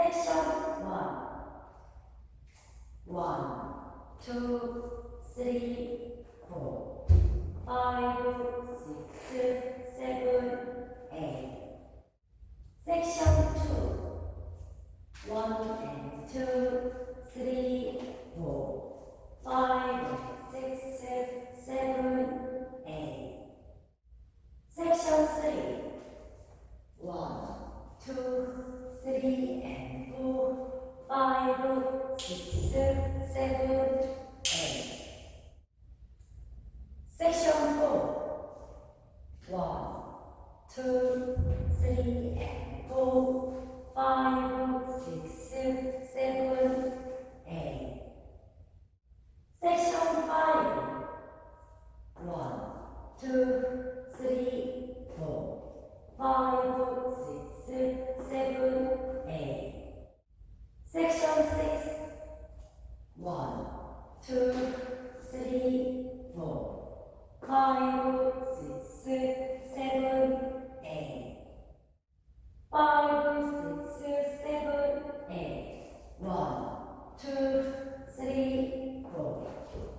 Section 1. 1, 2, 3, 4, 5, 6, 7, 8. Section 2. 1 and 2, 3, 4, 5, 6, 7, 8. Section 3. 1, 2, 3 and 4, 5, 6, 7, 8. Section 4. 1, 2, 3 and 4, 5, 6, 7, 8. Section 5. 1, 2, 3, 4, 5, 6, 7, 8. Section 6. 1, 2, 3, 4, 5, 6, 7, 8. 5, 6, 7, 8. 1, 2, 3, 4,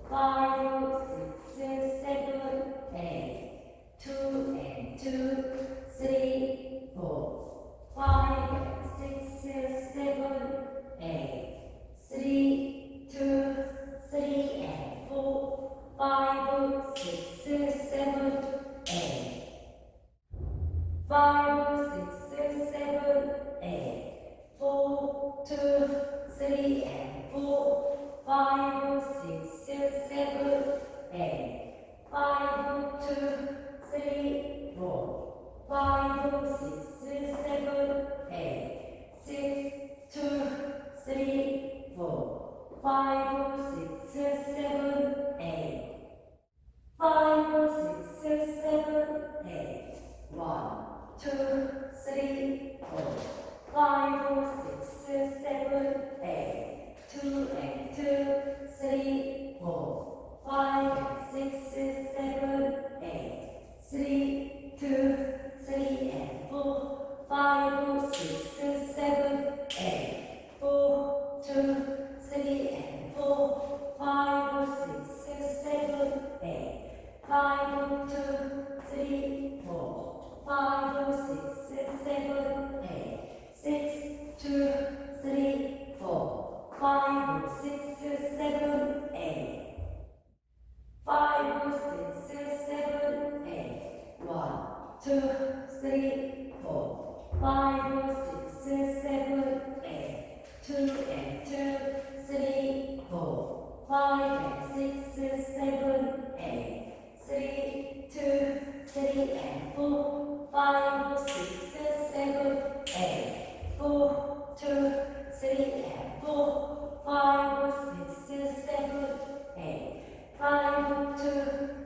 5, 6, 7, 8. 2 and 2, 3, 4, 5, 6, 7, 8. 3, 2, 3 and 4, 5, 6, 7, 8. 5, 6, 7, 8. 4, 2, 3 and 4, 5, 6, 7, 8. 5, 2, 3, 4, 5, 6, 7, 8. 6, 2, 3, 4, 5, 6, 7, 8. 5, 6, 7, 8. 1, 2, 3, 4, 5, 6, 7, 8. 2 and 2, 3, 4, 5, 6, 7, 8. 3, 2, 3 and 4, 5, 6, 7, 8. 4, 2, 3 and 4, 5, 6, 7, 8. 5, 2, 3, 4, 5, 6, 7, 8. 6, 2, 3, 4, 5, 6, 7, 8. 5, 6, 7, 8. 1, 2, 3, 4, 5, 6, 7, 8. 2 and 2, 3, 4, 5, 6, 7, 8. 3, 2, 3 and 4, 5, 6, 7, 8. 4, 2, 3 and 4, 5, 6, 7, 8. 5, 2,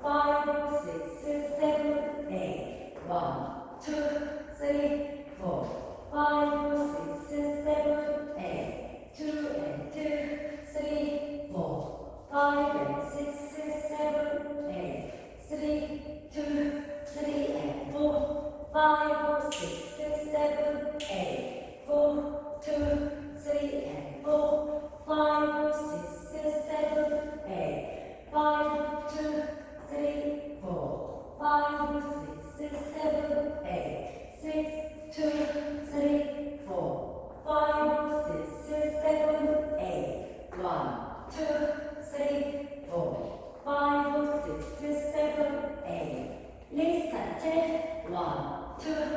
5, 6, 7, 8. 1, 2, 3, 4, 5, 6, 7, 8. 2 and 2, 3, 4, 5 and 6, 7, 8. 3, 2, 3 and 4, 5, 6, 7, 8. 4, 2, 3 and 4, 5, 6, 7, 8. 5, 2, 3, 4, 5, 6, 7, 8. 6, 2, 3, 4, 5, 6, 7, 8. 1, 2, 3, 4, 5, 6, 7, 8. Let's start. 1, 2,